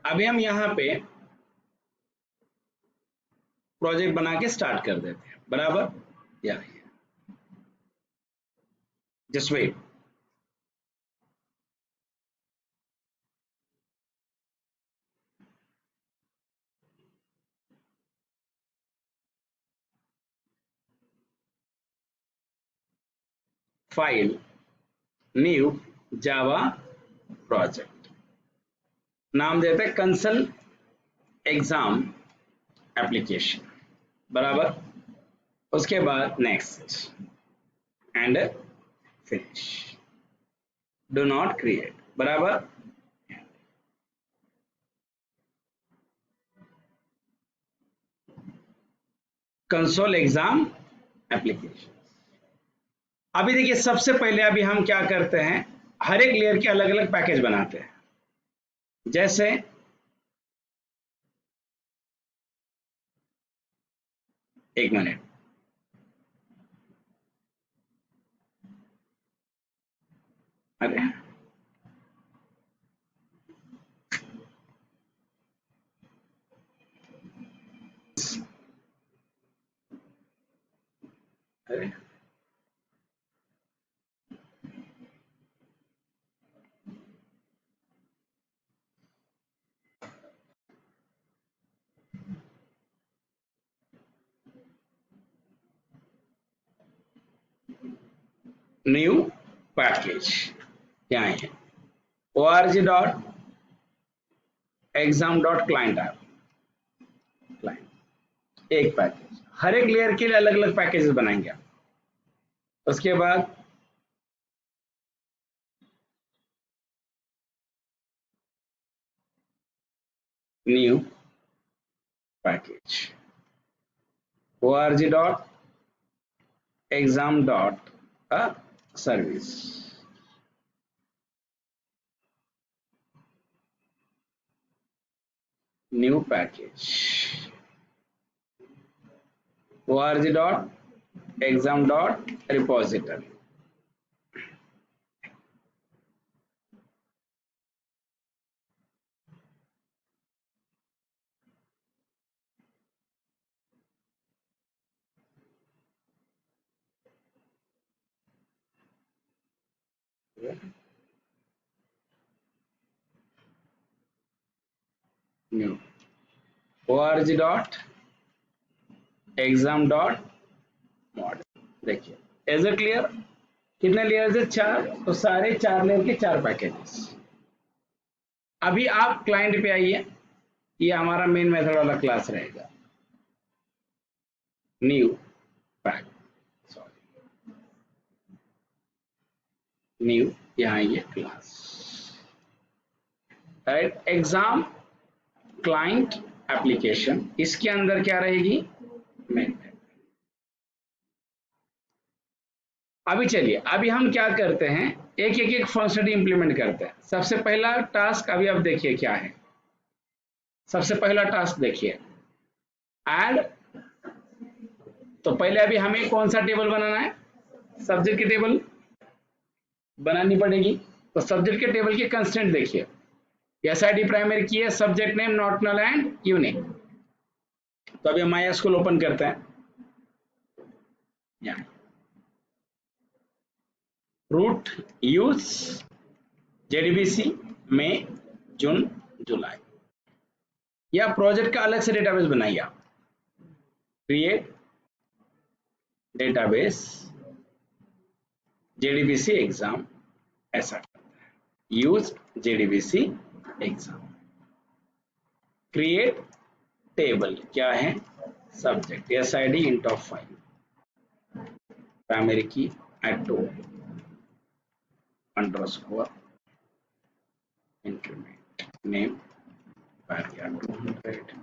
अभी हम यहाँ पे प्रोजेक्ट बना के स्टार्ट कर देते हैं, बराबर। या just wait. File, new Java project, नाम देते हैं कंसल एग्जाम एप्लीकेशन, बराबर। उसके बाद next and finish, do not create, बराबर। Console exam application. अभी देखिए, सबसे पहले अभी हम क्या करते हैं, हर एक लेयर के अलग अलग पैकेज बनाते हैं। जैसे एक मिनट, अरे अरे न्यू पैकेज, यहाँ है org.exam.client ऐप, क्लाइंट एक पैकेज, हर एक लेयर के लिए अलग अलग पैकेजेस बनाएंगे। उसके बाद new package org.exam.service, new package org.exam.repository, new org.exam.model। देखिए, इज इट क्लियर? कितने लेयर्स है? 4, तो सारे 4 लेयर के 4 पैकेजेस। अभी आप क्लाइंट पे आइए, ये हमारा मेन मेथड वाला क्लास रहेगा। न्यू पैक, सॉरी, न्यू, यहाँ ये class, right, exam client application, इसके अंदर क्या रहेगी? मेन। अभी चलिए, अभी हम क्या करते हैं, एक फंक्शनलिटी इंप्लीमेंट करते हैं। सबसे पहला टास्क अभी आप देखिए क्या है। सबसे पहला टास्क देखिए, ऐड। तो पहले अभी हमें कौन सा टेबल बनाना है? सब्जेक्ट की टेबल बनानी पड़ेगी। तो सब्जेक्ट के टेबल की कंस्टेंट देखिए, एसआईडी प्राइमरी की है, subject name not null and unique. तो अभी माई एसक्यूएल ओपन करते हैं, यहाँ रूट यूज जेडीबीसी मई जून जुलाई, या प्रोजेक्ट का अलग से डेटाबेस बनाइए आप, क्रिएट डेटाबेस जेडीबीसी एग्जाम, ऐसा use JDBC exam, create table, क्या है? Subject, SID int of file, primary key auto underscore increment, name var 200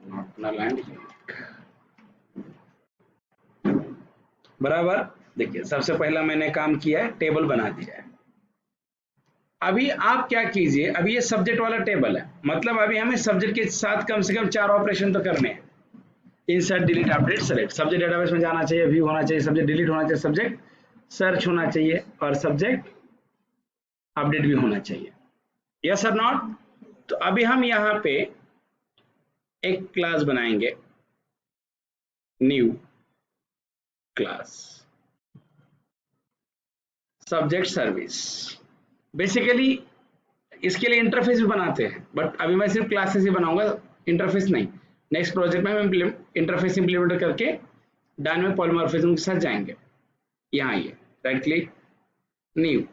not null and unique, बराबर। देखिए, सबसे पहला मैंने काम किया है, टेबल बना दिया है। अभी आप क्या कीजिए, अभी ये सब्जेक्ट वाला टेबल है, मतलब अभी हमें सब्जेक्ट के साथ कम से कम 4 ऑपरेशन तो करने हैं। Insert, delete, update, select. Subject database में जाना चाहिए, व्यू होना चाहिए, सब्जेक्ट डिलीट होना चाहिए, सब्जेक्ट सर्च होना चाहिए, और सब्जेक्ट अपडेट भी होना चाहिए। यस और नॉट? तो अभी हम यहाँ पे एक क्लास बनाएंगे, new class subject service. Basically इसके लिए इंटरफेस भी बनाते हैं, बट अभी मैं सिर्फ क्लासेस ही बनाऊंगा, इंटरफेस नहीं। नेक्स्ट प्रोजेक्ट में हम इंटरफेस इंप्लीमेंट करके डायनामिक पॉलीमॉर्फिज्म के साथ जाएंगे। यहाँ आइए, right click, new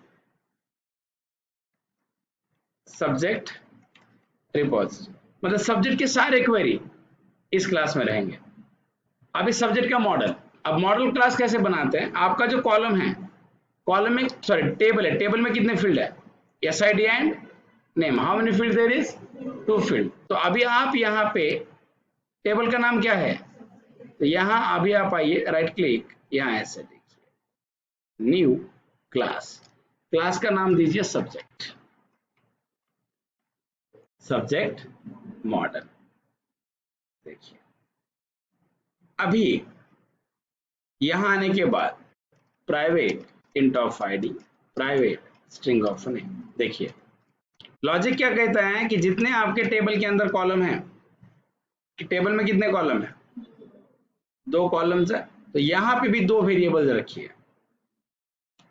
subject repository, मतलब सब्जेक्ट के सारे क्वेरी इस क्लास में रहेंगे। अब इस सब्जेक्ट का मॉडल, अब मॉडल क्लास कैसे बनाते हैं, आपका जो कॉलम है, कॉलम में सॉरी टेबल है, टेबल में कितने फील्ड है, SID and name, how many field there is, 2 field. तो अभी आप यहाँ पे टेबल का नाम क्या है, तो यहाँ अभी आप आइए, राइट क्लिक, यहाँ ऐसे देखिए न्यू क्लास, क्लास का नाम दीजिए सब्जेक्ट, सब्जेक्ट मॉडल। देखिए अभी यहां आने के बाद private int of ID, private string of name. देखिए लॉजिक क्या कहता है कि जितने आपके टेबल के अंदर कॉलम है, कि टेबल में कितने कॉलम है, 2 कॉलम्स है, तो यहाँ पे भी 2 वेरिएबल्स रखिए,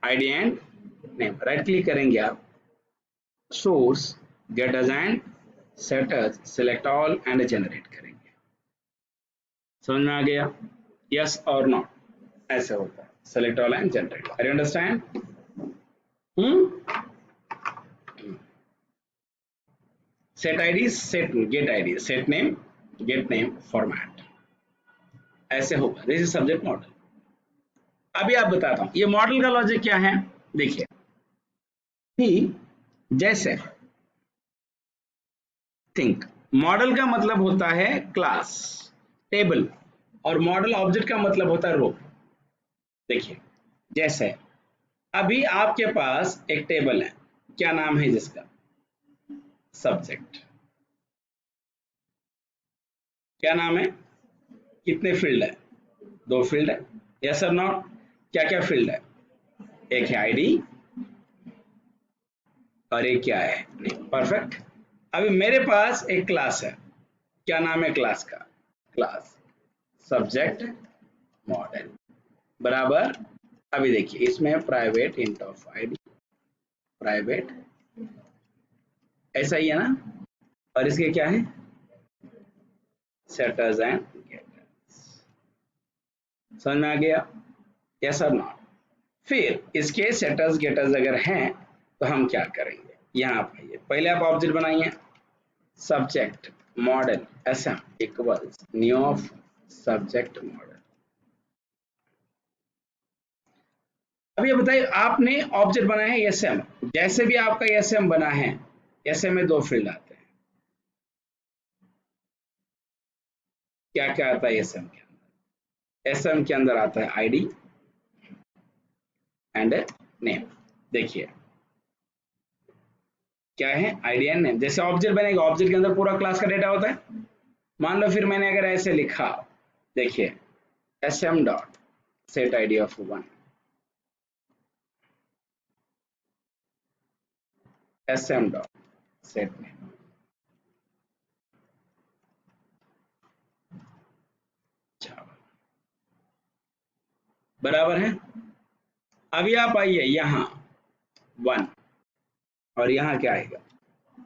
ID and name. Right click करेंगे आप, source getters and setters, select all and generate करेंगे। समझ में आ गया, यस और नॉट, ऐसे होता है, select all and generate. Are you understand? Set ID, set get ID, set name, get name, format, ऐसे होगा। This is subject model. अभी आप बताता हूं ये मॉडल का लॉजिक क्या है। देखिए कि जैसे थिंक, मॉडल का मतलब होता है क्लास, टेबल, और मॉडल ऑब्जेक्ट का मतलब होता है रो। देखिए जैसे अभी आपके पास एक टेबल है, क्या नाम है जिसका, सब्जेक्ट। क्या नाम है, कितने फील्ड है, 2 फील्ड है, यस और नॉट। क्या क्या फील्ड है, एक है ID और एक क्या है नेम। परफेक्ट। अभी मेरे पास एक क्लास है, क्या नाम है क्लास का, क्लास सब्जेक्ट मॉडल बराबर। अभी देखिए इसमें private int of ID, private, ऐसा ही है ना, और इसके क्या है, सेटर्स एंड गेटर्स। समझ में आ गया, यस और नॉट। फिर इसके सेटर्स गेटर्स अगर हैं तो हम क्या करेंगे, यहाँ आइए, पहले आप ऑब्जेक्ट बनाइए, subject model SM equals new of subject model. अब ये बताइए आपने ऑब्जेक्ट बनाया है SM, जैसे भी आपका SM बना है, SM में 2 फील्ड आते हैं। क्या क्या आता है SM के अंदर, SM के अंदर आता है ID एंड नेम। देखिए क्या है, ID एंड नेम। जैसे ऑब्जेक्ट बनेगा, ऑब्जेक्ट के अंदर पूरा क्लास का डेटा होता है। मान लो फिर मैंने अगर ऐसे लिखा, देखिए SM dot set ID of 1, SM dot set name, बराबर है। अभी आप आइए यहाँ 1 और यहाँ क्या आएगा,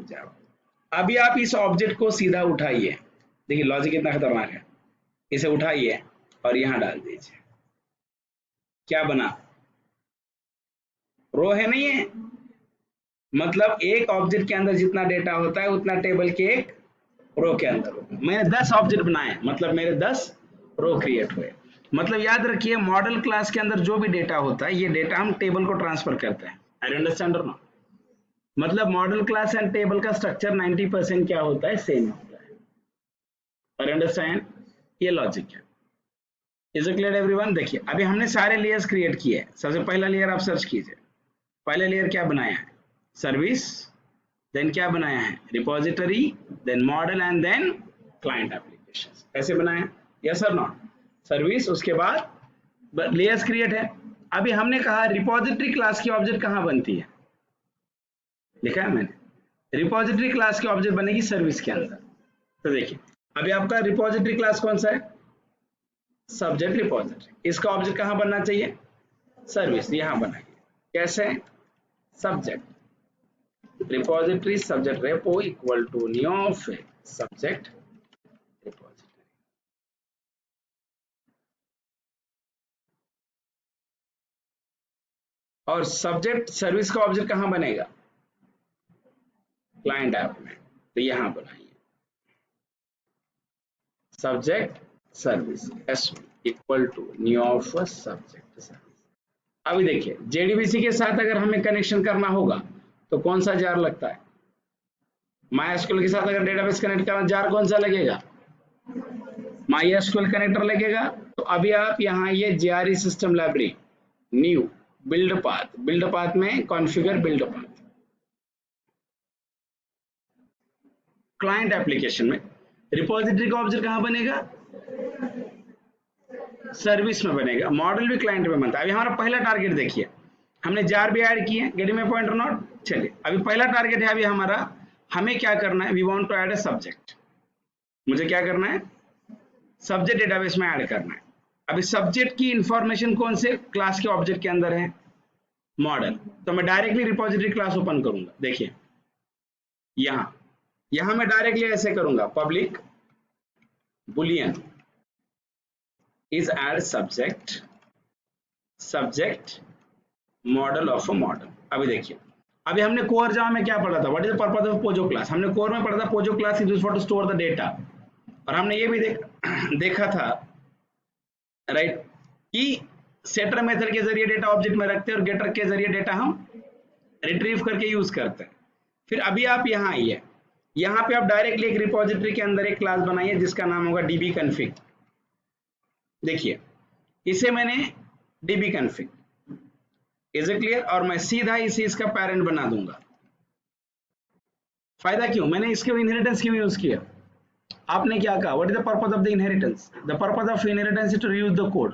जावा। अभी आप इस ऑब्जेक्ट को सीधा उठाइए, देखिए लॉजिक कितना खतरनाक है, इसे उठाइए और यहाँ डाल दीजिए, क्या बना, रो है नहीं है, मतलब एक ऑब्जेक्ट के अंदर जितना डेटा होता है उतना टेबल के एक रो के अंदर होगा। मैंने 10 ऑब्जेक्ट बनाए, मतलब मेरे 10 रो क्रिएट हुए। मतलब याद रखिए मॉडल क्लास के अंदर जो भी डेटा होता है, ये डेटा हम टेबल को ट्रांसफर करते हैं। आई अंडरस्टैंड और नॉट? मतलब मॉडल क्लास एंड टेबल का स्ट्रक्चर 90% क्या होता है, सेम होता है। आई अंडरस्टैंड, ये लॉजिक है। Is it clear everyone? देखिए अभी हमने सारे लेयर्स क्रिएट किए हैं। सबसे पहला लेयर आप सर्च कीजिए, पहले लेयर क्या बनाया है, सर्विस, देन क्या बनाया है, repository, then model and then client applications. ऐसे बनाया, यस और नॉट। सर्विस, उसके बाद लेयर्स क्रिएट है। अभी हमने कहा रिपोजिटरी क्लास की ऑब्जेक्ट कहाँ बनती है, लिखा है मैंने, रिपोजिटरी क्लास की ऑब्जेक्ट बनेगी सर्विस के अंदर। तो देखिए अभी आपका रिपोजिटरी क्लास कौन सा है, सब्जेक्ट रिपोजिटरी। इसका ऑब्जेक्ट कहाँ बनना चाहिए, सर्विस, यहाँ बनाइए। कैसे, subject repository subject repo equal to new of subject repository. और सब्जेक्ट सर्विस का ऑब्जेक्ट कहाँ बनेगा, क्लाइंट ऐप में। तो यहां बनाइए subject service s equal to new of subject service. अभी देखिए जेडीबीसी के साथ अगर हमें कनेक्शन करना होगा तो कौन जार लगता है, माईएसक्यूएल के साथ अगर डेटाबेस कनेक्ट करना, जार कौन सा लगेगा, माईएसक्यूएल कनेक्टर लगेगा। तो अभी आप यहाँ ये JRE system library new build path में configure build path, client application में रिपोजिटरी का ऑब्जेक्ट कहां बनेगा, सर्विस में बनेगा। मॉडल भी क्लाइंट में बनता है। अभी हमारा पहला टारगेट देखिए, हमने जार भी ऐड किए, गेटिंग माय पॉइंट और नॉट। चलिए अभी पहला टारगेट है अभी हमारा, हमें क्या करना है, we want to add a subject. मुझे क्या करना है, सब्जेक्ट डेटाबेस में ऐड करना है। अभी सब्जेक्ट की इंफॉर्मेशन कौन से क्लास के ऑब्जेक्ट के अंदर है, मॉडल। तो मैं डायरेक्टली रिपोजिटरी क्लास ओपन करूंगा। देखिए यहां मैं डायरेक्टली ऐसे करूंगा, public Boolean is add subject model of a model। अभी देखिए अभी हमने कोर जावा में क्या पढ़ा था, what is the purpose of POJO class. हमने कोर में पढ़ा था POJO class is used for to store the data. और हमने ये भी देखा था राइट कि सेटर मेथड के जरिए डेटा ऑब्जेक्ट में रखते हैं और गेटर के जरिए डेटा हम रिट्रीव करके यूज करते हैं। फिर अभी आप यहाँ आइए, यहाँ पे आप डायरेक्टली एक रिपोजिटरी के अंदर एक क्लास बनाइए जिसका नाम होगा डीबी कन्फिग। देखिए इसे मैंने dB config, is it clear. और मैं सीधा इसे इसका पेरेंट बना दूंगा। फायदा क्यों, मैंने इसके इनहेरिटेंस क्यों यूज किया, आपने क्या कहा, what is the purpose of the inheritance, the purpose of inheritance is to reuse the code.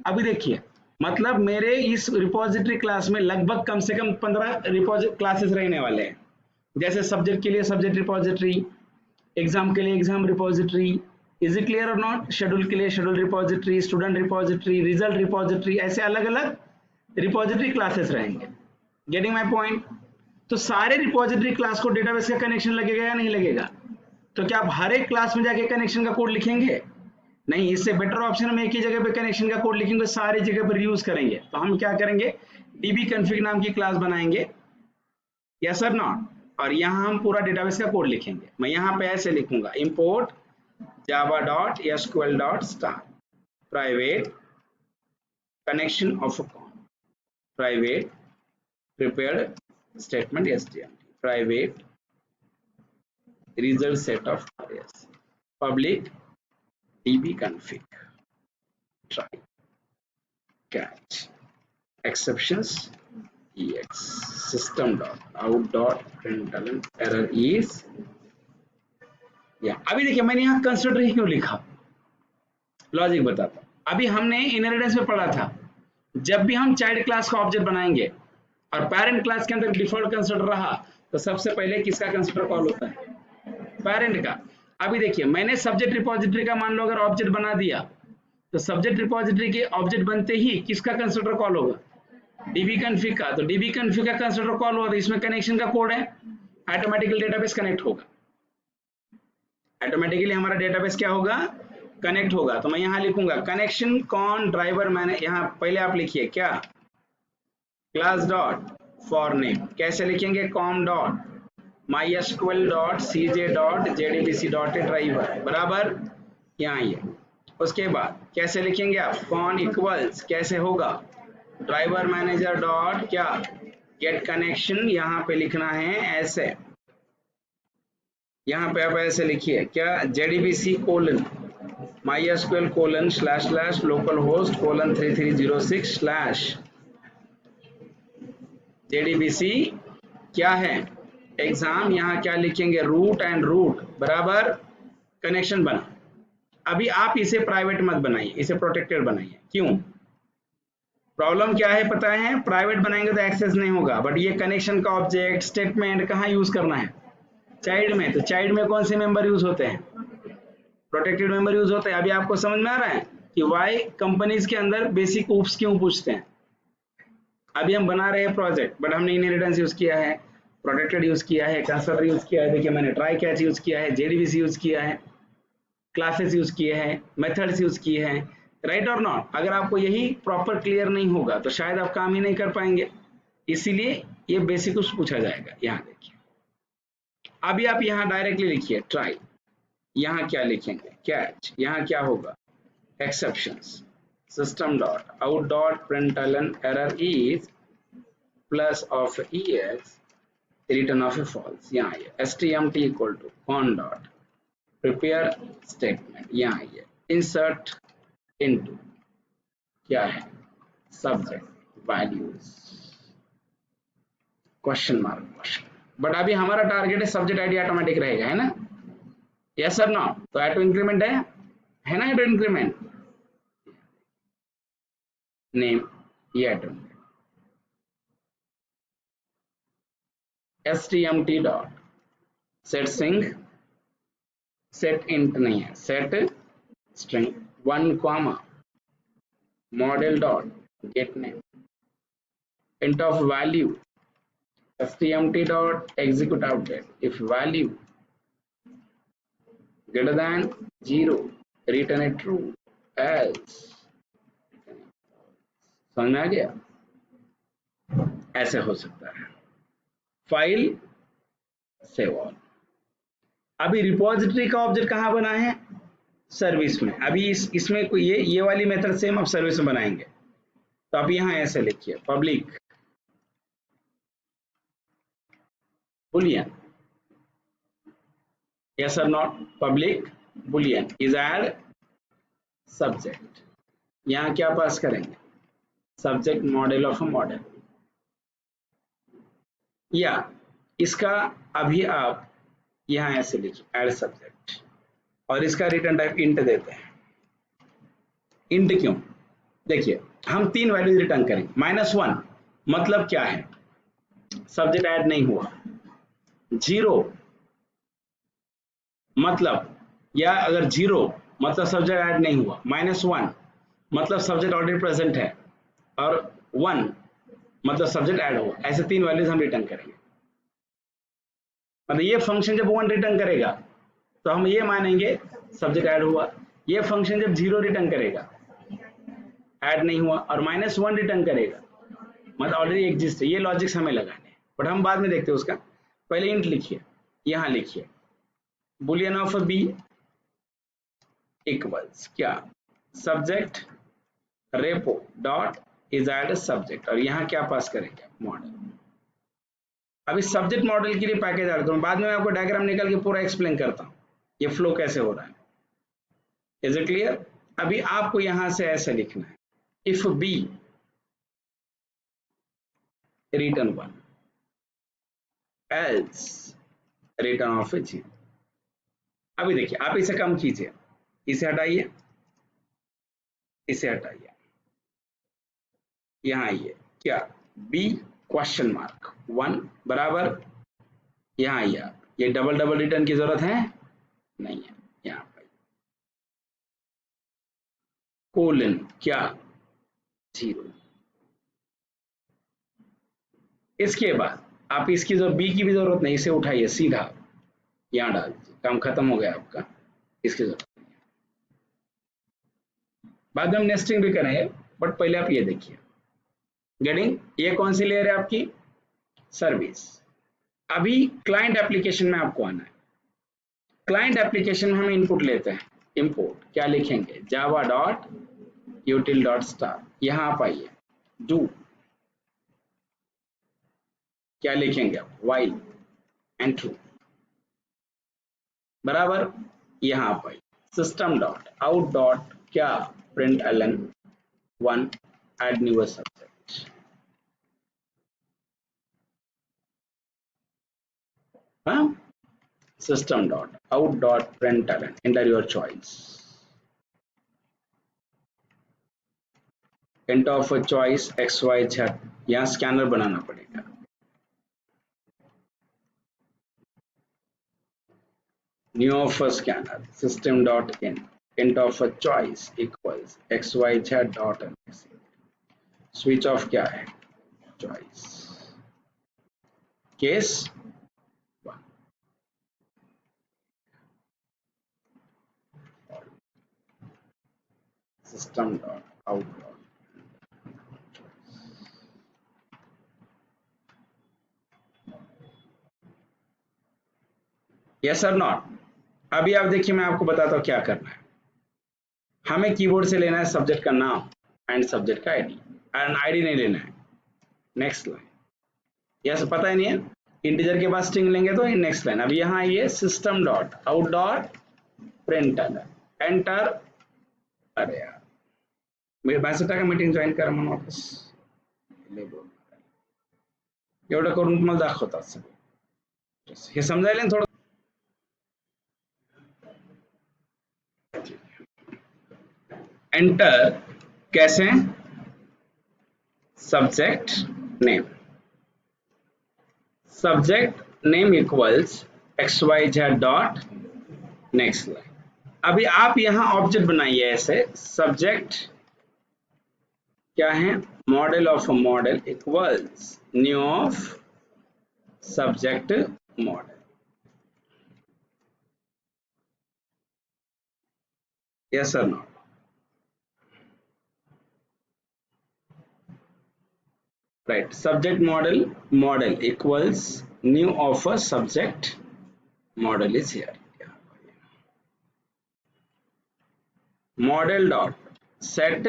अभी देखिए मतलब मेरे इस रिपोजिटरी क्लास में लगभग कम से कम 15 रिपोजिटरी क्लासेस रहने वाले हैं। जैसे सब्जेक्ट के लिए सब्जेक्ट रिपोजिटरी, एग्जाम के लिए exam repository, is it clear और नॉट, शेड्यूल के लिए schedule repository, student repository, result repository, ऐसे अलग अलग रिपोजिटरी क्लासेस रहेंगे। Getting my point. तो सारे रिपोजिटरी क्लास को डेटाबेस का कनेक्शन लगेगा या नहीं लगेगा, तो क्या आप हर एक क्लास में जाके कनेक्शन का कोड लिखेंगे, नहीं। इससे बेटर ऑप्शन हम एक ही जगह पे कनेक्शन का कोड लिखेंगे, सारी जगह पर यूज करेंगे। तो हम क्या करेंगे, डीबी कन्फिग नाम की क्लास बनाएंगे, यस और नॉट। और यहाँ हम पूरा डेटाबेस का कोड लिखेंगे। मैं यहाँ पे ऐसे लिखूंगा, import java.sql.start private connection of a private prepared statement std private result set of yes public dbconfig try catch exceptions ex system.out.println error is या। अभी देखिए मैंने यहाँ कंसिडर ही क्यों लिखा, लॉजिक बताता। अभी हमने इनहेरिटेंस में पढ़ा था, जब भी हम चाइल्ड क्लास का ऑब्जेक्ट बनाएंगे और पेरेंट क्लास के अंदर डिफॉल्ट कंसिडर रहा तो सबसे पहले किसका कंसिडर कॉल होता है, पेरेंट का। अभी देखिए मैंने सब्जेक्ट रिपोजिटरी का मान लो अगर ऑब्जेक्ट बना दिया तो सब्जेक्ट रिपोजिटरी के ऑब्जेक्ट बनते ही किसका कंसिडर कॉल होगा, डीबी कन्फिग का। तो डीबी कन्फिग का कंसिडर कॉल होगा, इसमें कनेक्शन का कोड है, ऑटोमेटिकली डेटाबेस कनेक्ट होगा, ऑटोमेटिकली हमारा डेटाबेस क्या होगा, कनेक्ट होगा। तो मैं यहाँ लिखूंगा कनेक्शन कॉन ड्राइवर, मैंने यहाँ पहले आप लिखिए क्या, क्लास डॉट फॉर नेम, कैसे लिखेंगे, com dot mysql dot cj dot jdbc dot driver बराबर, यहाँ ये। उसके बाद कैसे लिखेंगे आप, कॉन इक्वल्स कैसे होगा, ड्राइवर मैनेजर डॉट क्या, गेट कनेक्शन, यहाँ पे लिखना है ऐसे, यहाँ पे आप ऐसे लिखिए क्या, jdbc colon mysql colon slash slash local host colon 3306 slash jdbc क्या है एग्जाम, यहाँ क्या लिखेंगे, रूट एंड रूट बराबर, कनेक्शन बना। अभी आप इसे प्राइवेट मत बनाइए, इसे प्रोटेक्टेड बनाइए। क्यों, प्रॉब्लम क्या है पता है, प्राइवेट बनाएंगे तो एक्सेस नहीं होगा, बट ये कनेक्शन का ऑब्जेक्ट स्टेटमेंट कहाँ यूज करना है, चाइल्ड में, तो चाइल्ड में कौन से मेंबर यूज होते हैं? प्रोटेक्टेड मेंबर यूज होते हैं। अभी आपको समझ में आ रहा है कि वाई कंपनीज के अंदर बेसिक ओप्स क्यों पूछते हैं। अभी हम बना रहे हैं प्रोजेक्ट, बट हमने इनहेरिटेंस यूज किया है, प्रोटेक्टेड यूज किया है, कंस्ट्रक्टर यूज किया है, देखिए मैंने ट्राई कैच यूज किया है, जेडीबीसी यूज किया है, क्लासेस यूज किए हैं, मेथड्स यूज किए हैं, राइट और नॉट। अगर आपको यही प्रॉपर क्लियर नहीं होगा तो शायद आप काम ही नहीं कर पाएंगे, इसीलिए ये बेसिक पूछा जाएगा। यहाँ देखिए, अभी आप यहाँ डायरेक्टली लिखिए ट्राई, यहाँ क्या लिखेंगे, कैच, यहाँ क्या होगा, exceptions, system dot out dot println error is plus of ex return of a false। यहाँ ये stmt equal to con dot prepare statement, यहाँ ये insert into क्या है, subject values question mark question. But अभी हमारा टारगेट है subject ID automatic रहेगा, है ना, यस सर नो। तो ऑटो इंक्रीमेंट है ना, ऑटो इंक्रीमेंट नेम ये auto stmt dot set string, set int नहीं है, set string 1 comma model dot get name int of value stmt dot execute outlet if value greater than 0 return a true else। समझ में आ गया? ऐसे हो सकता है। File save all. अभी रिपोजिटरी का ऑब्जेक्ट कहाँ बना है, सर्विस में। अभी इसमें कोई ये वाली मेथड सेम आप सर्विस में बनाएंगे। तो आप यहाँ ऐसे लिखिए public Boolean, yes or not, public boolean is add subject। यहाँ क्या पास करेंगे, subject model of a model, या इसका अभी आप यहाँ ऐसे लिखिए एड सब्जेक्ट, और इसका रिटर्न टाइप इंट देते हैं। इंट क्यों, देखिए हम 3 वैल्यूज रिटर्न करेंगे। -1 मतलब क्या है, सब्जेक्ट ऐड नहीं हुआ। 0 मतलब, या अगर 0 मतलब सब्जेक्ट ऐड नहीं हुआ, -1 मतलब सब्जेक्ट ऑलरेडी प्रेजेंट है, और 1 मतलब सब्जेक्ट ऐड हुआ। ऐसे 3 वैल्यूज हम रिटर्न करेंगे। मतलब ये फंक्शन जब 1 रिटर्न करेगा तो हम ये मानेंगे सब्जेक्ट ऐड हुआ। ये फंक्शन जब 0 रिटर्न करेगा, ऐड नहीं हुआ, और -1 रिटर्न करेगा मतलब ऑलरेडी एग्जिस्ट है। ये लॉजिक्स हमें लगाने, बट हम बाद में देखते हैं उसका। पहले इंट लिखिए, यहाँ लिखिए बुलियन ऑफ बी इक्वल्स क्या, subject repo dot is add subject, और यहाँ क्या पास करेंगे, मॉडल। अभी सब्जेक्ट मॉडल के लिए पैकेज ऐड करूँ, बाद में मैं आपको डायग्राम निकाल के पूरा एक्सप्लेन करता हूँ ये फ्लो कैसे हो रहा है। Is it clear? अभी आपको यहां से ऐसे लिखना है, if b return 1 else return of 0। अभी देखिए आप इसे कम कीजिए, इसे हटाइए, इसे हटाइए, यहां आइए, क्या बी क्वेश्चन मार्क 1 बराबर, यहां आइए आप, ये डबल डबल रिटर्न की जरूरत है नहीं है, यहां पर कोलन क्या 0। इसके बाद आप इसकी जो बी की भी जरूरत नहीं, इसे उठाइए सीधा यहां डाल दीजिए, काम खत्म हो गया आपका, इसकी जरूरत नहीं है। बाद में हम नेस्टिंग भी करेंगे, बट पहले आप ये देखिए गेटिंग, ये कौन सी लेयर है आपकी, सर्विस। अभी क्लाइंट एप्लीकेशन में आपको आना है। क्लाइंट एप्लीकेशन में हम इनपुट लेते हैं, इंपोर्ट क्या लिखेंगे, जावा डॉट यूटिल डॉट स्टार। यहां आप आइए, डू क्या लिखेंगे आप, वाइल एंड ट्रू बराबर। यहां आप आइए, सिस्टम डॉट आउट डॉट क्या, println 1 add new subject. हाँ, system dot out dot println enter your choice, int of a choice xyz। यहाँ स्कैनर बनाना पड़ेगा, new of scanner system dot in int of a choice equals xyz dot switch off क्या है choice case system dot out dot yes और not. अभी आप देखिए मैं आपको बताता हूँ क्या करना है। हमें कीबोर्ड से लेना है सब्जेक्ट का नाम एंड सब्जेक्ट का आईडी एंड आईडी नहीं लेना है। नेक्स्ट लाइन यस पता ही नहीं है इंटीजर के बाद स्ट्रिंग लेंगे तो नेक्स्ट लाइन। अब यहाँ आइए system dot out dot print enter. अरे यार मेरे बायसेटा का मीटिंग जॉईन करा म्हणून वापस एवढं करून तुम्हाला दाखवतात सगळं हे समजायला थोडं। एंटर कैसे subject name equals xyz dot next line. अभी आप यहां ऑब्जेक्ट बनाइए ऐसे सब्जेक्ट क्या है model of model equals new of subject model. Yes और no right subject model equals new of a subject model is here model dot set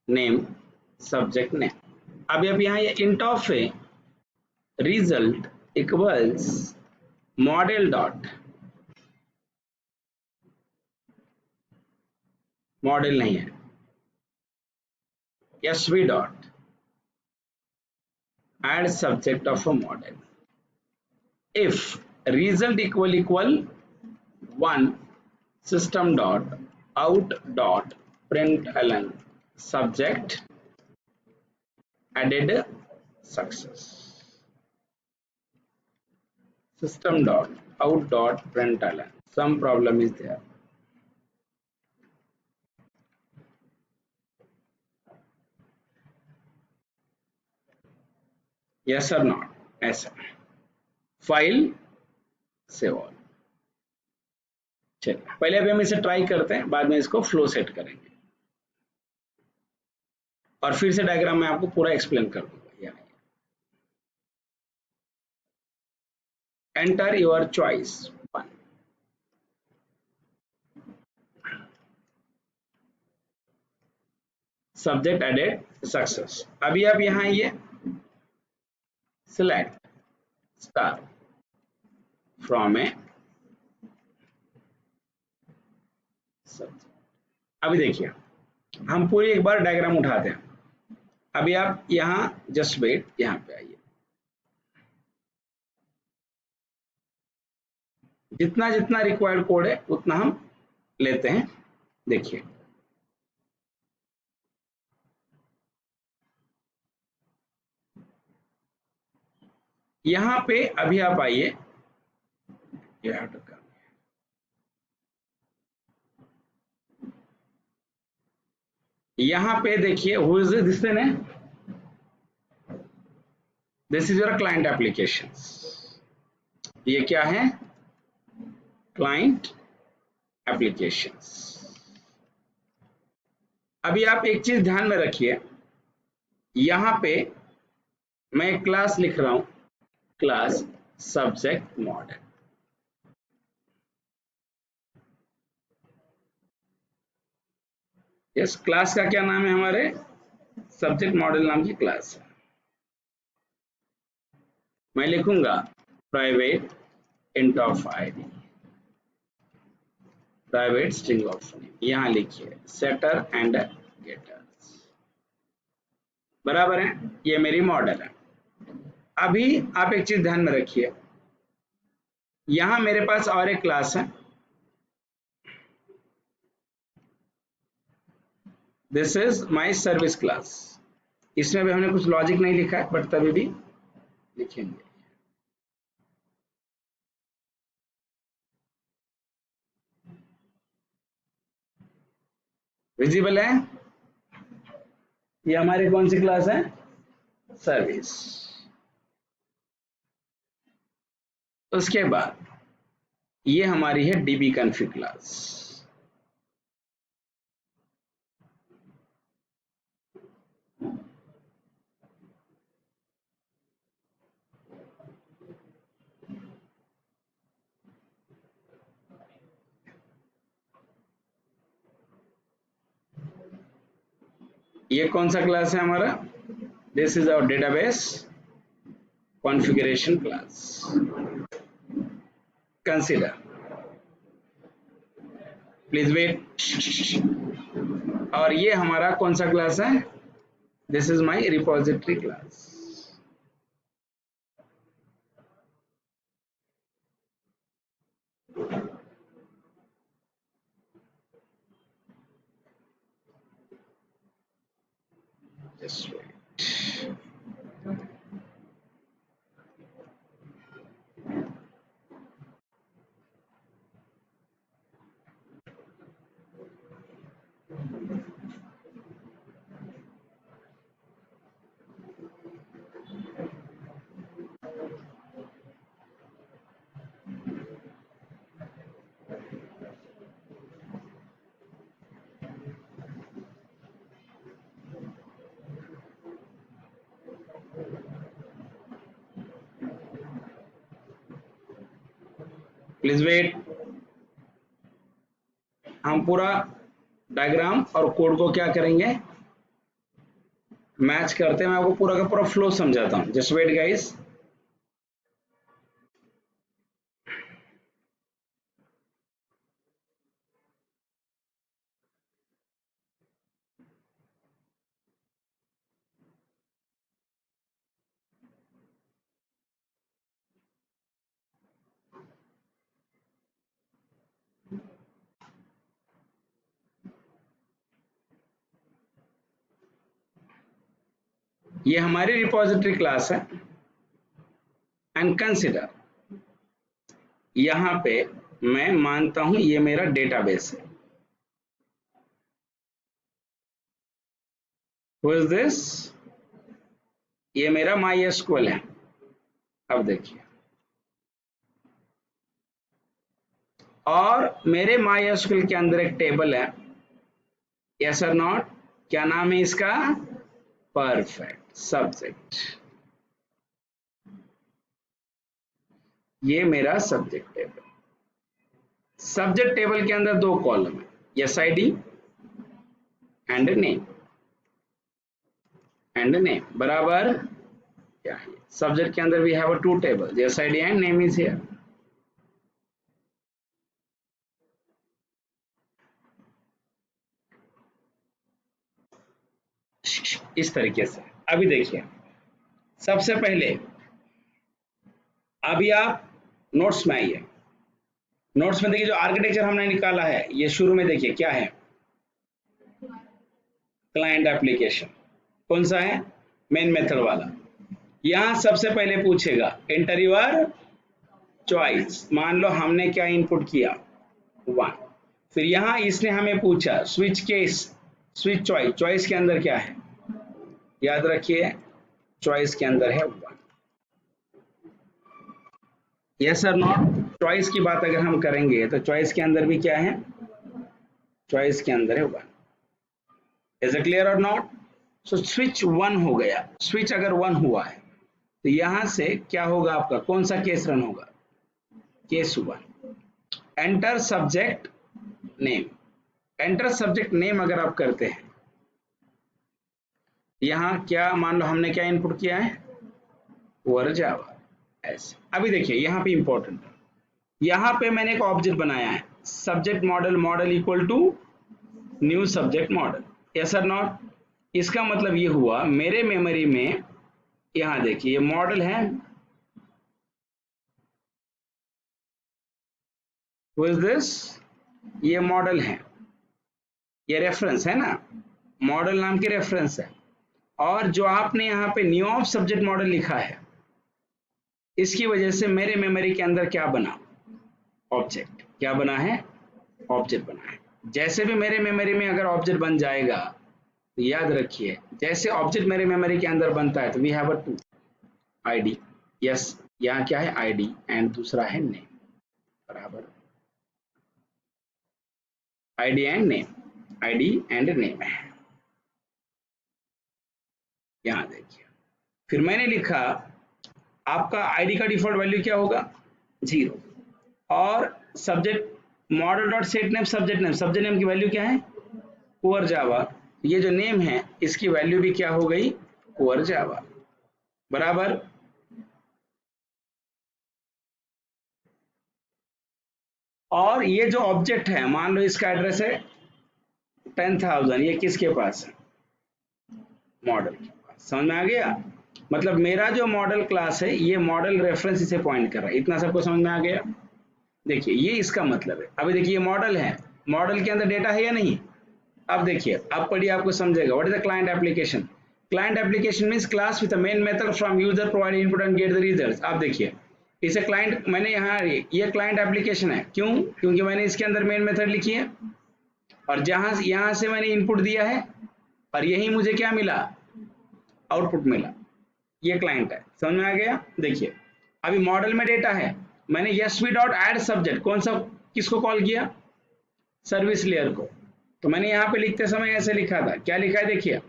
name subject name। अभी अब यहाँ ये int of a result equals model dot model नहीं है sv dot add subject of a model if result equal 1 system dot out dot println subject added success system dot out dot println some problem is there। yes or not ऐसा file save all. चलिए पहले अभी हम इसे try करते हैं बाद में इसको फ्लो सेट करेंगे और फिर से डायग्राम में आपको पूरा एक्सप्लेन कर दूंगा। Enter your choice subject added success. अभी आप यहाँ ये select star from a subject. अभी देखिए हम पूरी एक बार डायग्राम उठाते हैं। अभी आप यहाँ जस्ट वेट यहाँ पे आइए जितना जितना रिक्वायर्ड कोड है उतना हम लेते हैं। देखिए यहाँ पे अभी आप आइए यहाँ पे देखिए हु इज दिस ने this is your client applications. ये क्या है क्लाइंट एप्लीकेशंस। अभी आप एक चीज ध्यान में रखिए यहाँ पे मैं एक क्लास लिख रहा हूं क्लास सब्जेक्ट मॉडल। इस क्लास का क्या नाम है हमारे सब्जेक्ट मॉडल नाम की क्लास है। मैं लिखूंगा private int of ID private string of name. यहां लिखिए सेटर एंड गेटर बराबर है। ये मेरी मॉडल है। अभी आप एक चीज ध्यान में रखिए यहां मेरे पास और एक क्लास है this is my service class. इसमें भी हमने कुछ लॉजिक नहीं लिखा है बट तभी भी लिखेंगे। विजिबल है? ये हमारी कौन सी क्लास है? सर्विस। उसके बाद ये हमारी है डीबी कॉन्फ़िग क्लास। ये कौन सा क्लास है हमारा? This is our database configuration class. Consider, please wait. और ये हमारा कौन सा क्लास है? This is my repository class. Just wait. Please wait. हम पूरा डायग्राम और कोड को क्या करेंगे? मैच करते हैं। मैं आपको पूरा का पूरा फ्लो समझाता हूँ। Just wait guys. ये हमारी रिपोजिटरी क्लास है। एंड कंसिडर, यहां पे मैं मानता हूं ये मेरा डेटाबेस है। Who is this? ये मेरा MySQL है। अब देखिए, और मेरे MySQL के अंदर एक टेबल है। यस और नॉट? क्या नाम है इसका? Perfect subject. ये मेरा सब्जेक्ट टेबल। सब्जेक्ट टेबल के अंदर दो कॉलम है, SID and name. And name बराबर क्या है? सब्जेक्ट के अंदर we have a two table, SID and name is here. इस तरीके से। अभी देखिए, सबसे पहले अभी आप नोट्स में आइए। नोट्स में देखिए, जो आर्किटेक्चर हमने निकाला है, ये शुरू में देखिए क्या है? Client application. कौन सा है? मेन मेथड वाला। यहां सबसे पहले पूछेगा एंटर योर चॉइस। मान लो हमने क्या इनपुट किया? 1। फिर यहां इसने हमें पूछा switch case, switch choice. Choice के अंदर क्या है? याद रखिए, चॉइस के अंदर है 1। यस और नॉट? चॉइस की बात अगर हम करेंगे तो चॉइस के अंदर भी क्या है? चॉइस के अंदर है 1। इज इट क्लियर और नॉट? सो स्विच 1 हो गया। स्विच अगर 1 हुआ है तो यहां से क्या होगा आपका? कौन सा केस रन होगा? Case 1। Enter subject name. Enter subject name अगर आप करते हैं, यहां क्या मान लो हमने क्या इनपुट किया है? वर्ड जावा। ऐसे अभी देखिए, यहां पे इंपॉर्टेंट है, यहां पे मैंने एक ऑब्जेक्ट बनाया है, subject model. Model equal to new subject model. Yes और नॉट? इसका मतलब ये हुआ मेरे मेमोरी में, यहां देखिए ये मॉडल है। Who is this? ये मॉडल है, ये रेफरेंस है ना, मॉडल नाम की रेफरेंस है। और जो आपने यहाँ पे न्यू ऑफ सब्जेक्ट मॉडल लिखा है, इसकी वजह से मेरे मेमोरी के अंदर क्या बना? ऑब्जेक्ट। क्या बना है? ऑब्जेक्ट बना है। जैसे भी मेरे मेमोरी में अगर ऑब्जेक्ट बन जाएगा तो याद रखिए, जैसे ऑब्जेक्ट मेरे मेमोरी के अंदर बनता है तो we have a two ID, yes, यहाँ क्या है आईडी एंड दूसरा है नेम, बराबर, ID and name, ID and name है। यहाँ देखिए, फिर मैंने लिखा आपका आईडी का डिफॉल्ट वैल्यू क्या होगा 0, और subject model dot set name subject name की वैल्यू क्या है पुअर जावा, ये जो नेम है इसकी वैल्यू भी क्या हो गई पुअर जावा, बराबर। और ये जो ऑब्जेक्ट है मान लो इसका एड्रेस है 10,000, ये किसके पास है मॉडल के पास, समझ में आ गया। मतलब मेरा जो मॉडल क्लास है ये मॉडल रेफरेंस इसे पॉइंट कर रहा है, इतना सबको समझ में आ गया। देखिए ये इसका मतलब है। अभी देखिए मॉडल है, मॉडल के अंदर डेटा है या नहीं, अब देखिए अब पढ़िए आपको समझेगा। What is the client application, client application means class with the main method from user provide input and get the results. आप देखिए इसे क्लाइंट, मैंने यहाँ ये क्लाइंट एप्लीकेशन है, क्यों, क्योंकि मैंने इसके अंदर मेन मेथड लिखी है और जहां यहाँ से मैंने इनपुट दिया है और यही मुझे क्या मिला आउटपुट मिला, ये क्लाइंट है, समझ में आ गया। देखिए अभी मॉडल में डेटा है, मैंने यशवी डॉट एड सब्जेक्ट कौन सा किसको कॉल किया सर्विस लेयर को, तो मैंने यहाँ पे लिखते समय ऐसे लिखा था, क्या लिखा है देखिए,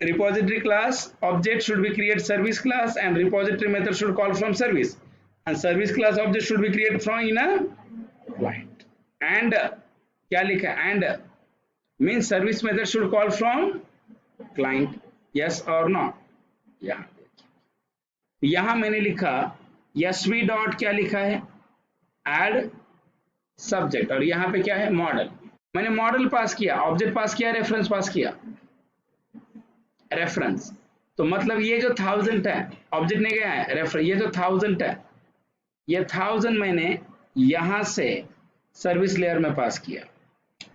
repository class object should be create service class and repository method should call from service and service class object should be created from in a client and क्या लिखा है and means service method should call from client, yes or not। यहाँ देखिए यहाँ मैंने लिखा Yashvi dot क्या लिखा है एड सब्जेक्ट और यहाँ पे क्या है मॉडल, मैंने मॉडल पास किया, ऑब्जेक्ट पास किया, रेफरेंस पास किया, रेफरेंस, तो मतलब ये जो 1000 है ऑब्जेक्ट नहीं गया है रेफरेंस, ये जो 1000 है ये 1000 मैंने यहां से सर्विस लेयर में पास किया,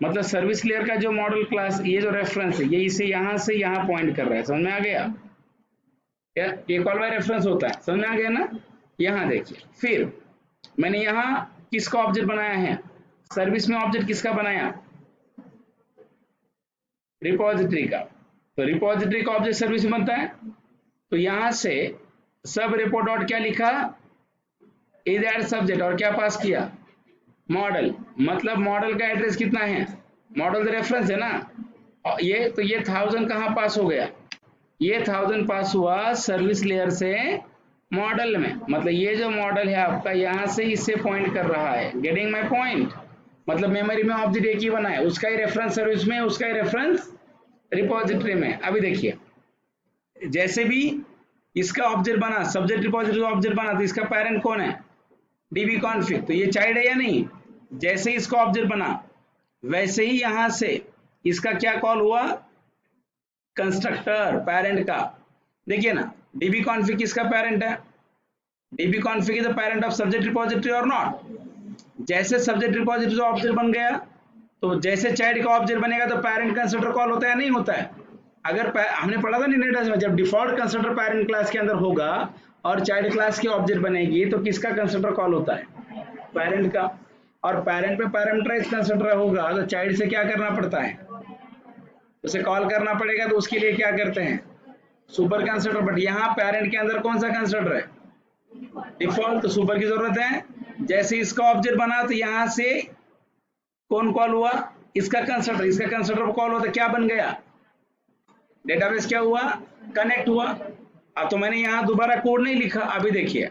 मतलब सर्विस लेयर का जो मॉडल क्लास ये जो रेफरेंस है ये इसे यहां से यहां पॉइंट कर रहा है, समझ में आ गया, ये कॉल बाय रेफरेंस होता है, समझ में आ गया ना। यहाँ देखिए फिर मैंने यहाँ किसका ऑब्जेक्ट बनाया है सर्विस में, ऑब्जेक्ट किसका बनाया रिपोजिटरी का, तो रिपोजिटरी का ऑब्जेक्ट सर्विस में बनता है, तो यहां से सब रेपो डॉट क्या लिखा इज एड सब्जेक्ट और क्या पास किया मॉडल, मतलब मॉडल का एड्रेस कितना है, मॉडल रेफरेंस है ना, और ये तो ये 1000 कहाँ पास हो गया, ये 1000 पास हुआ सर्विस लेयर से मॉडल में, मतलब ये जो मॉडल है आपका यहाँ से इससे पॉइंट कर रहा है, गेटिंग माय पॉइंट, मतलब मेमोरी में ऑब्जेक्ट एक ही बना है, उसका ही रेफरेंस सर्विस में, उसका ही रेफरेंस रिपोजिटरी में। अभी देखिए जैसे भी इसका ऑब्जेक्ट बना सब्जेक्ट रिपोजिटरी ऑब्जेक्ट बना तो इसका पेरेंट कौन है डीबी कॉन्फिग, तो ये चाइल्ड है या नहीं, जैसे ही इसका ऑब्जेक्ट बना वैसे ही यहां से इसका क्या कॉल हुआ कंस्ट्रक्टर पेरेंट का, देखिए ना डीबी कॉन्फिग किसका पेरेंट है, dB config is the parent of subject repository और नॉट, जैसे सब्जेक्ट रिपोजिटरी ऑब्जेक्ट बन गया तो जैसे चाइल्ड का ऑब्जेक्ट बनेगा तो पेरेंट कंस्ट्रक्टर कॉल होता है नहीं होता है, अगर हमने पढ़ा था नहीं में जब डिफॉल्ट कंस्ट्रक्टर पेरेंट क्लास के अंदर होगा और चाइल्ड क्लास की ऑब्जेक्ट बनेगी तो किसका कंस्ट्रक्टर कॉल होता है पेरेंट का, और पेरेंट पे पैरामीटराइज कंस्ट्रक्टर होगा तो चाइल्ड से क्या करना पड़ता है उसे कॉल करना पड़ेगा, तो उसके लिए क्या करते हैं सुपर कंस्ट्रक्टर, बट यहाँ पेरेंट के अंदर कौन सा कंस्ट्रक्टर है डिफॉल्ट, तो सुपर की जरूरत है, जैसे इसका ऑब्जेक्ट बना तो यहाँ से कौन कॉल हुआ इसका कंस्ट्रक्टर, इसका कंस्ट्रक्टर कॉल होता क्या बन गया डेटाबेस क्या हुआ कनेक्ट हुआ। अब तो मैंने यहाँ दोबारा कोड नहीं लिखा, अभी देखिए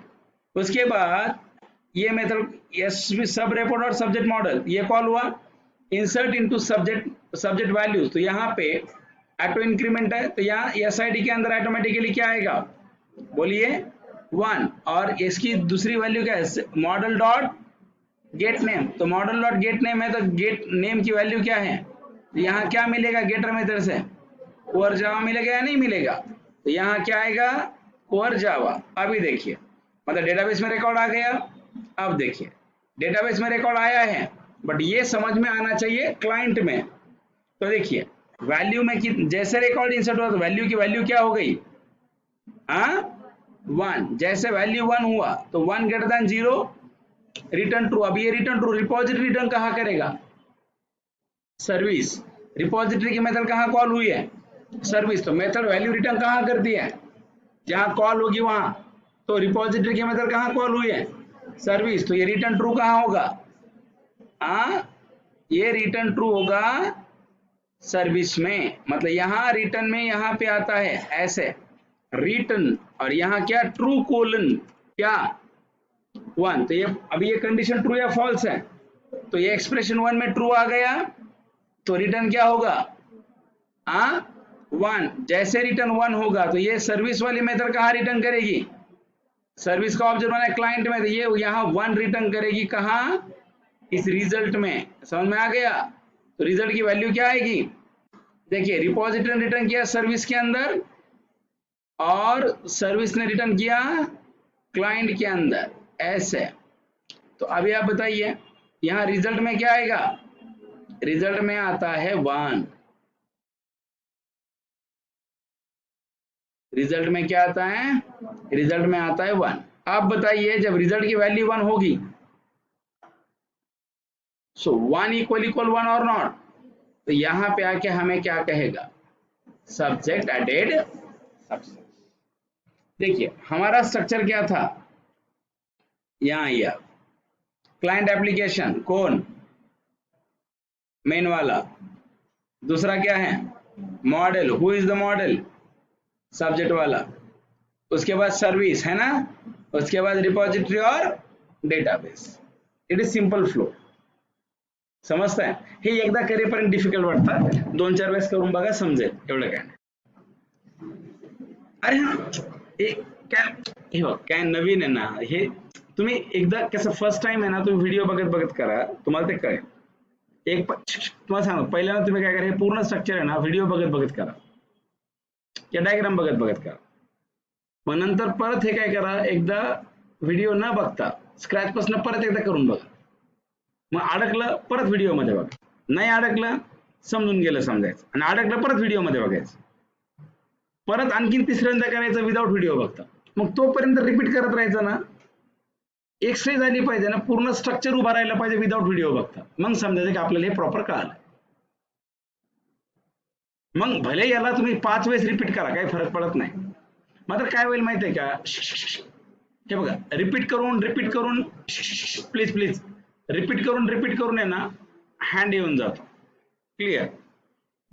उसके बाद ये मेथड सब रेपो डॉट सब्जेक्ट मॉडल ये कॉल हुआ, इंसर्ट इनटू सब्जेक्ट वैल्यूज, तो यहाँ पे ऑटो इंक्रीमेंट है तो यहाँ एसआईडी के अंदर ऑटोमेटिकली क्या आएगा बोलिए 1, और इसकी दूसरी वैल्यू क्या है मॉडल डॉट गेट नेम, तो मॉडल डॉट गेट नेम है तो गेट नेम की वैल्यू क्या है, तो यहाँ क्या मिलेगा गेटर मेथड से कोर जावा मिलेगा या नहीं मिलेगा, तो यहाँ क्या आएगा कोर जावा। अभी देखिए मतलब डेटाबेस में रिकॉर्ड आ गया, अब देखिए डेटाबेस में रिकॉर्ड आया है बट ये समझ में आना चाहिए क्लाइंट में, तो देखिए वैल्यू में कि जैसे रिकॉर्ड इंसर्ट हुआ तो वैल्यू की वैल्यू क्या हो गई 1, जैसे वैल्यू 1 हुआ तो 1 ग्रेटर देन 0 रिटर्न ट्रू, अब ये रिटर्न ट्रू रिपोजिटरी रिटर्न कहाँ करेगा सर्विस, रिपोजिटरी की मेथड कहाँ कॉल हुई है? सर्विस, तो मेथड वैल्यू रिटर्न कहाँ कर दी है? जहाँ कॉल होगी वहां। तो रिपोजिटरी की मेथड कहाँ कॉल हुई है? सर्विस, तो ये रिटर्न ट्रू कहाँ होगा? ये रिटर्न ट्रू होगा सर्विस में, मतलब यहाँ रिटर्न में यहाँ पे आता है ऐसे रिटर्न, और यहाँ क्या ट्रू कोलन क्या 1। तो ये अभी ये कंडीशन ट्रू या फॉल्स है? तो ये एक्सप्रेशन 1 में ट्रू आ गया, तो रिटर्न क्या होगा? 1। जैसे रिटर्न 1 होगा तो ये सर्विस वाली मेथड कहाँ रिटर्न करेगी? सर्विस का ऑब्जेक्ट बना है क्लाइंट में, तो ये यहाँ 1 रिटर्न करेगी कहाँ? इस रिजल्ट में। समझ में आ गया? तो रिजल्ट की वैल्यू क्या आएगी? देखिए, रिपोजिटरी ने रिटर्न किया सर्विस के अंदर और सर्विस ने रिटर्न किया क्लाइंट के अंदर ऐसे। तो अभी आप बताइए यहाँ रिजल्ट में क्या आएगा? रिजल्ट में आता है 1। रिजल्ट में क्या आता है? रिजल्ट में आता है 1। आप बताइए जब रिजल्ट की वैल्यू 1 होगी, सो 1 इक्वल 1 और नॉट, तो यहाँ पे आके हमें क्या कहेगा? Subject added subject. देखिए हमारा स्ट्रक्चर क्या था, यहाँ आइए, क्लाइंट एप्लीकेशन कौन? मेन वाला। दूसरा क्या है? Model, who is the model? Subject वाला। उसके बाद सर्विस है ना, उसके बाद रिपोजिटरी और database. It is simple flow. समजताय? हे एकदा करेपर्यंत डिफिकल्ट वाटतं, 2-4 वेळेस करून बघा, समजेल. एवढं काय नाही. अरे हा काय हे बघ, काय नवीन आहे ना हे, तुम्ही एकदा कसं फर्स्ट टाइम आहे ना, तुम्ही व्हिडिओ बघत बघत करा, तुम्हाला ते कळेल. तुम्हाला सांगा, पहिल्यांदा तुम्ही काय करा, हे पूर्ण स्ट्रक्चर आहे ना व्हिडिओ बघत बघत करा, या डायग्राम बघत बघत करा. मग नंतर परत हे काय करा, एकदा व्हिडिओ न बघता स्क्रॅच पासून परत एकदा करून बघा. मग अडकलं परत व्हिडिओ मध्ये बघा, नाही अडकलं समजून गेलं समजायचं, आणि अडकलं परत व्हिडिओ मध्ये बघायचं, परत आणखीन तिसऱ्यांदा करायचं विदाऊट व्हिडिओ बघता. मग तोपर्यंत रिपीट करत राहायचं ना. एक्सरसाइज झाली पाहिजे ना, पूर्ण स्ट्रक्चर उभा राहिला पाहिजे विदाऊट व्हिडिओ बघता, मग समजायचं की आपल्याला हे प्रॉपर कळालं. मग भले याला तुम्ही 5 वेळेस रिपीट करा, काही फरक पडत नाही. मात्र काय होईल माहितीये का, हे बघा, रिपीट करून प्लीज रिपीट करून आहे ना हँड येऊन जातो. क्लिअर?